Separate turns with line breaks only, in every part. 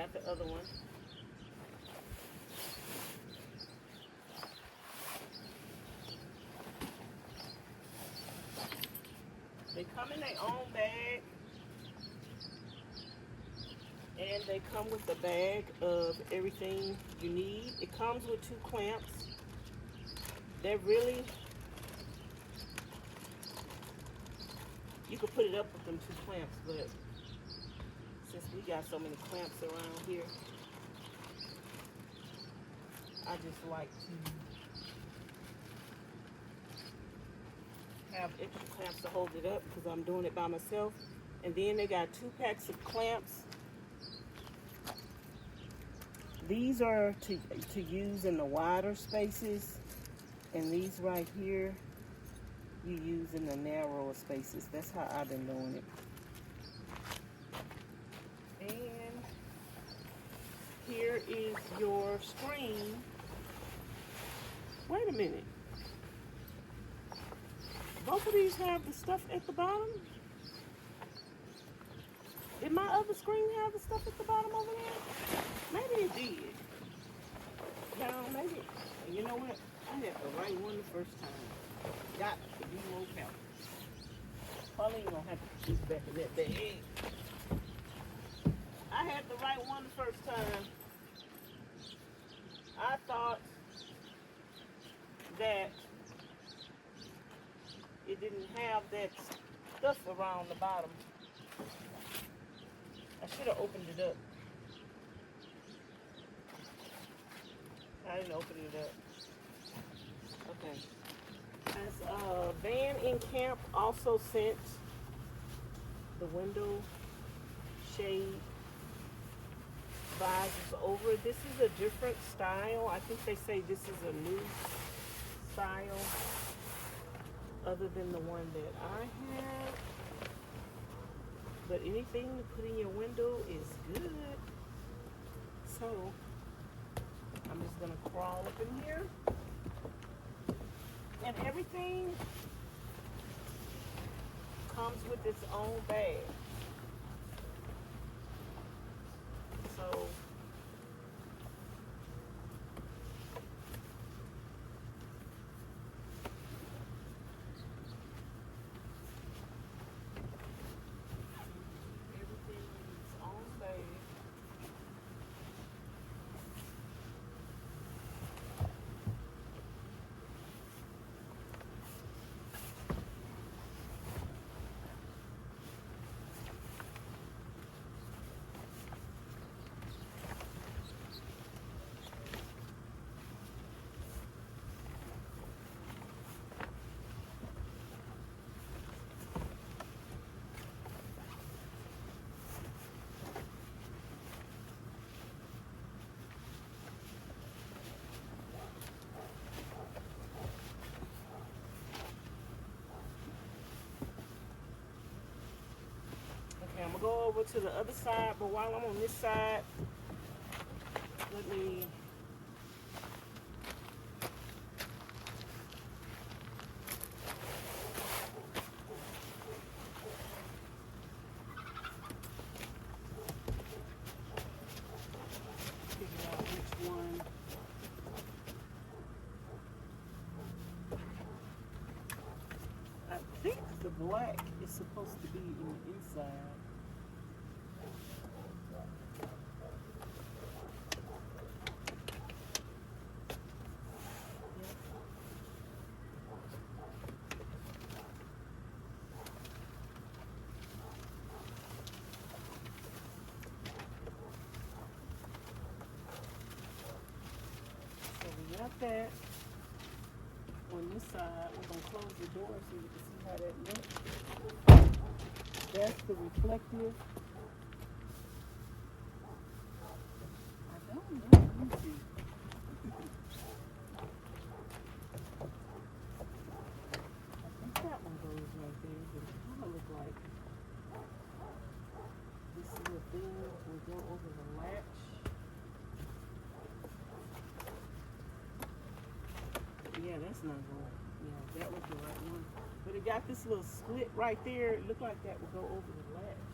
got the other one. They come in their own bag, and they come with a bag of everything you need. It comes with 2 clamps. They're really, you could put it up with them 2 clamps, but since we got so many clamps around here, I just like to have extra clamps to hold it up because I'm doing it by myself. And then they got 2 packs of clamps. These are to use in the wider spaces, and these right here you use in the narrower spaces. That's how I've been doing it. And here is your screen. Wait a minute. Both of these have the stuff at the bottom? Did my other screen have the stuff at the bottom over there? Maybe it did. No, maybe. You know what? I had the right one the first time. Got to be more careful. Pauline gonna have to put this back in that bag. I had the right one the first time. I thought that it didn't have that stuff around the bottom. I should have opened it up. I didn't open it up. Okay. As VANNCAMP also sent the window shade visors over. This is a different style. I think they say this is a new style other than the one that I have. But anything to put in your window is good. So I'm just gonna crawl up in here. And everything comes with its own bag. So everything in its own bag. I'm gonna go over to the other side, but while I'm on this side, let me figure out which one. I think the black is supposed to be in the inside. Got that on this side. We're going to close the door so you can see how that looks. That's the reflective. I don't know. Let me see. I think that one goes right there, but it kind of look like this little thing will go over the latch. Yeah, that's not going. Yeah, that was the right one. But it got this little split right there. It looked like that would go over the latch.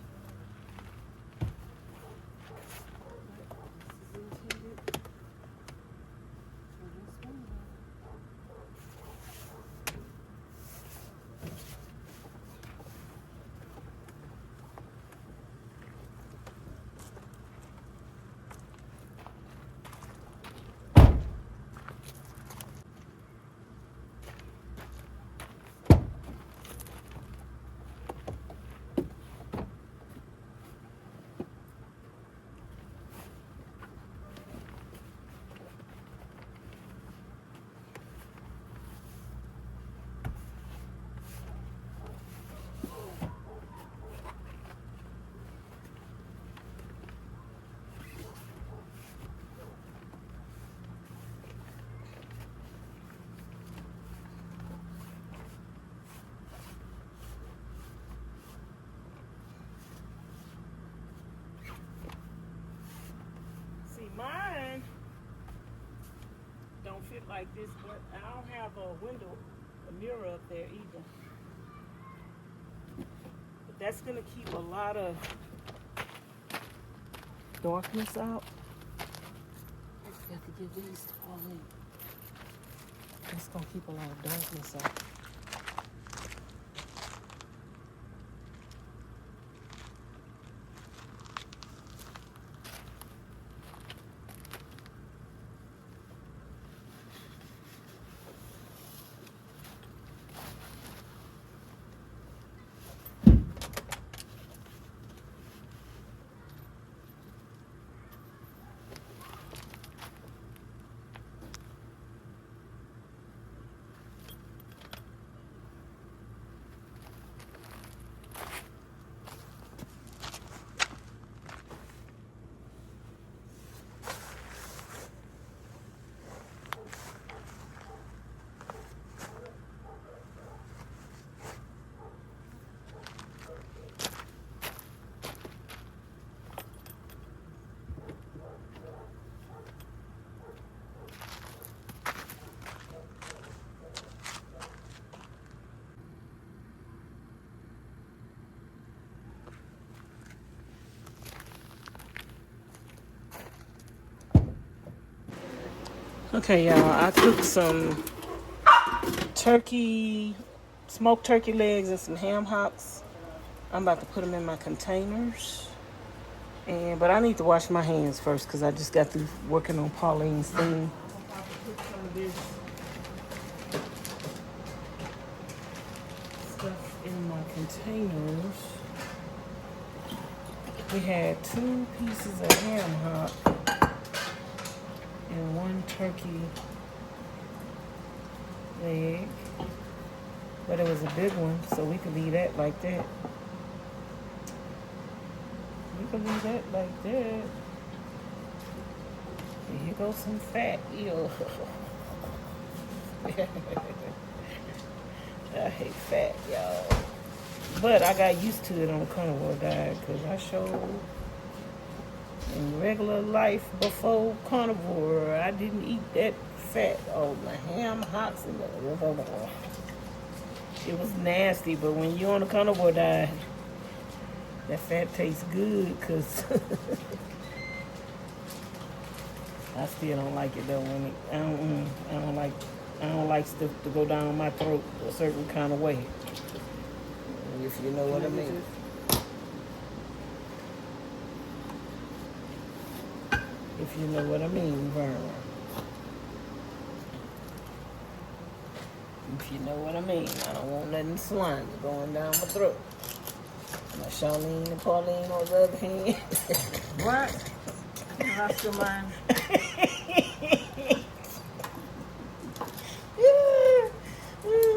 like this, but I don't have a mirror up there either. But that's gonna keep a lot of darkness out. I just got to give these to Pauline. That's gonna keep a lot of darkness out. Okay, y'all, I cooked some smoked turkey legs and some ham hocks. I'm about to put them in my containers. But I need to wash my hands first because I just got through working on Pauline's thing. I'm about to put some of this stuff in my containers. We had 2 pieces of ham hock and 1 turkey leg, but it was a big one, so we could leave that like that. We could leave that like that. And here goes some fat. Ew. I hate fat, y'all. But I got used to it on carnivore diet because I showed in regular life before carnivore, I didn't eat that fat. Oh, my ham hocks and it was nasty. But when you're on a carnivore diet, that fat tastes good because I still don't like it though. When I don't like stuff to go down my throat a certain kind of way. If you know what I mean. If you know what I mean, Vern. If you know what I mean. I don't want nothing slimy going down my throat. My Charlene and Pauline on the other hand.
What? I still mind.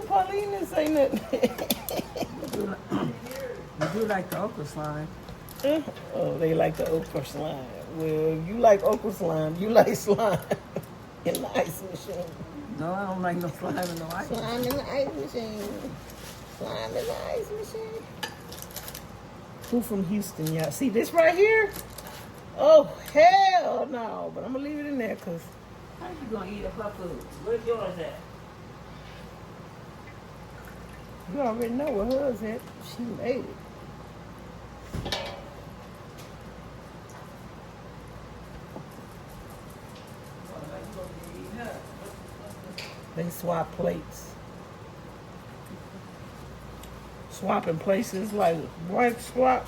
Pauline didn't say nothing.
You do like the okra slime.
Oh, they like the okra slime. Well, you like okra slime. You like slime in the ice machine.
No, I don't like no slime in the ice.
Slime in the ice machine. Slime in the ice machine. Who from Houston, y'all? See this right here? Oh, hell no. But I'm going to leave it in there because
How you gonna eat up her food?
where's yours at? You already know where hers at. She made it. They swap plates. Swapping places like wife swap.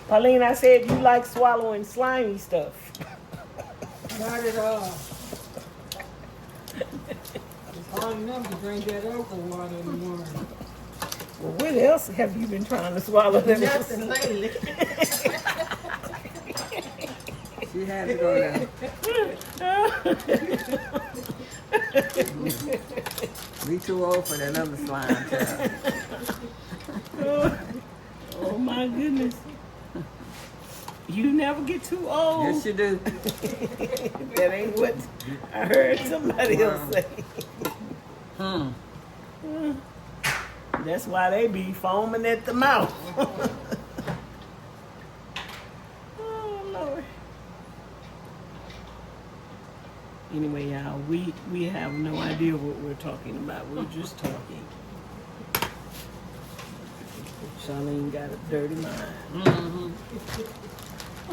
Pauline, I said you like swallowing slimy stuff.
Not at all. It's hard enough to drink that okra water in the morning.
Well, what else have you been trying to swallow?
Nothing lately. She had to go down. We too old for that other slime, child.
Oh my goodness. You never get too old.
Yes, you do.
That ain't what I heard somebody else say.
Hmm.
That's why they be foaming at the mouth. Oh, Lord. Anyway, y'all, we have no idea what we're talking about. We're just talking. Charlene got a dirty mind.
Mm-hmm.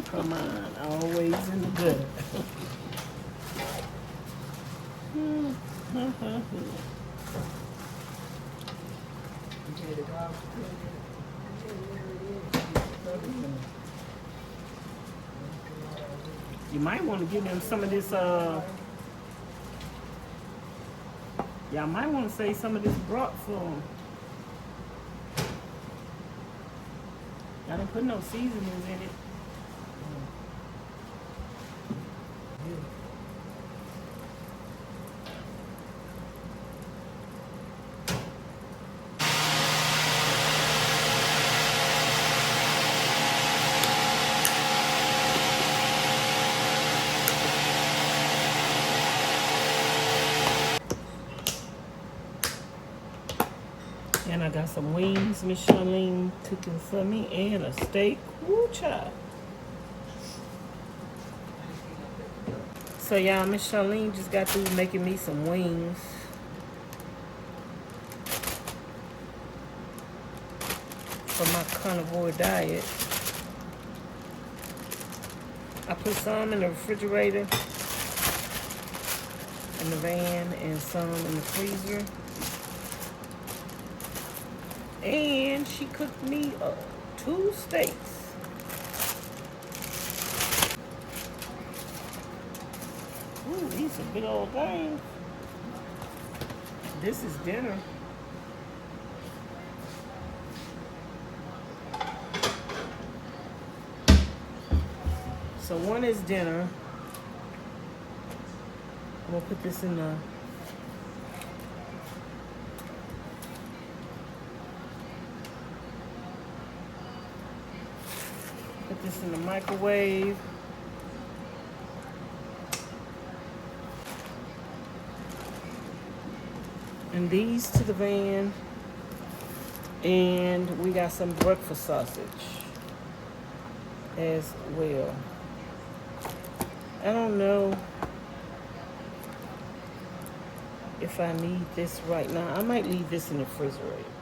Come on, always in the gutter. You might want to give them some of this, y'all might want to say some of this broth for them. Y'all didn't put no seasonings in it. And I got some wings Miss Charlene cooking for me and a steak. Woo, child. So y'all, Miss Charlene just got through making me some wings. For my carnivore diet. I put some in the refrigerator in the van and some in the freezer. And she cooked me 2 steaks. Ooh, these are big old things. This is dinner. So one is dinner. I'm gonna put this in the microwave. And these to the van. And we got some breakfast sausage as well. I don't know if I need this right now. I might leave this in the refrigerator.